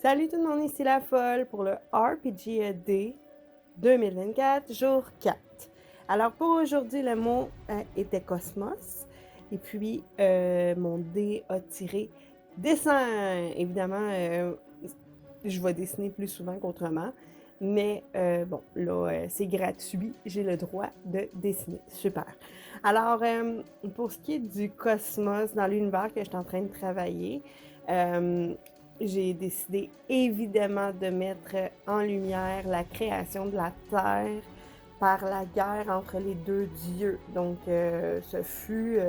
Salut tout le monde, ici la folle pour le RPGED 2024, jour 4. Alors pour aujourd'hui, le mot était cosmos. Et puis, mon dé a tiré dessin. Évidemment, je vais dessiner plus souvent qu'autrement. Mais bon, là, c'est gratuit. J'ai le droit de dessiner. Super. Alors, pour ce qui est du cosmos dans l'univers que je suis en train de travailler, j'ai décidé évidemment de mettre en lumière la création de la Terre par la guerre entre les deux dieux. Donc, ce fut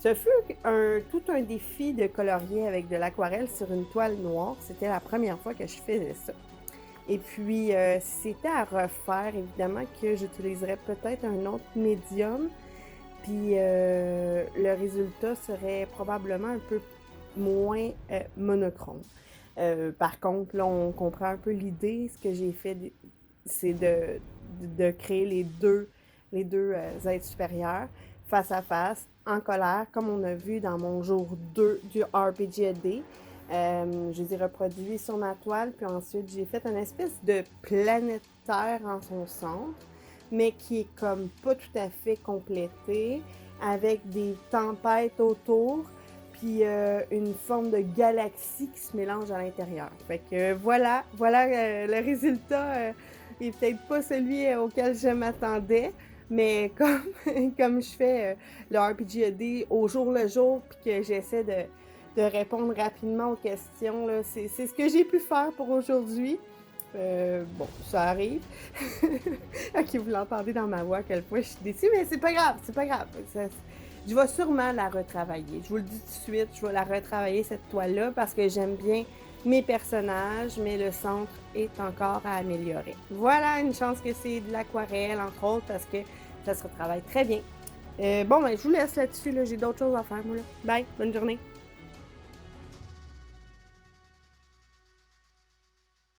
tout un défi de colorier avec de l'aquarelle sur une toile noire. C'était la première fois que je faisais ça. Et puis, si c'était à refaire, évidemment que j'utiliserais peut-être un autre médium. Puis, le résultat serait probablement un peu moins monochrome. Par contre, là, on comprend un peu l'idée. Ce que j'ai fait, c'est de créer les deux êtres supérieurs face à face, en colère, comme on a vu dans mon jour 2 du RPGED. Je les ai reproduits sur ma toile, puis ensuite j'ai fait une espèce de planète Terre en son centre, mais qui est comme pas tout à fait complété, avec des tempêtes autour, puis une forme de galaxie qui se mélange à l'intérieur. Fait que voilà le résultat est peut-être pas celui auquel je m'attendais, mais comme je fais le RPGED au jour le jour, puis que j'essaie de répondre rapidement aux questions, là, c'est ce que j'ai pu faire pour aujourd'hui. Bon, ça arrive. Ok, vous l'entendez dans ma voix à quel point je suis déçue, mais c'est pas grave, c'est pas grave. Je vais sûrement la retravailler. Je vous le dis tout de suite, je vais la retravailler cette toile-là parce que j'aime bien mes personnages, mais le centre est encore à améliorer. Voilà, une chance que c'est de l'aquarelle, entre autres, parce que ça se retravaille très bien. Bon, ben, je vous laisse là-dessus, là. J'ai d'autres choses à faire, moi, là. Bye, bonne journée.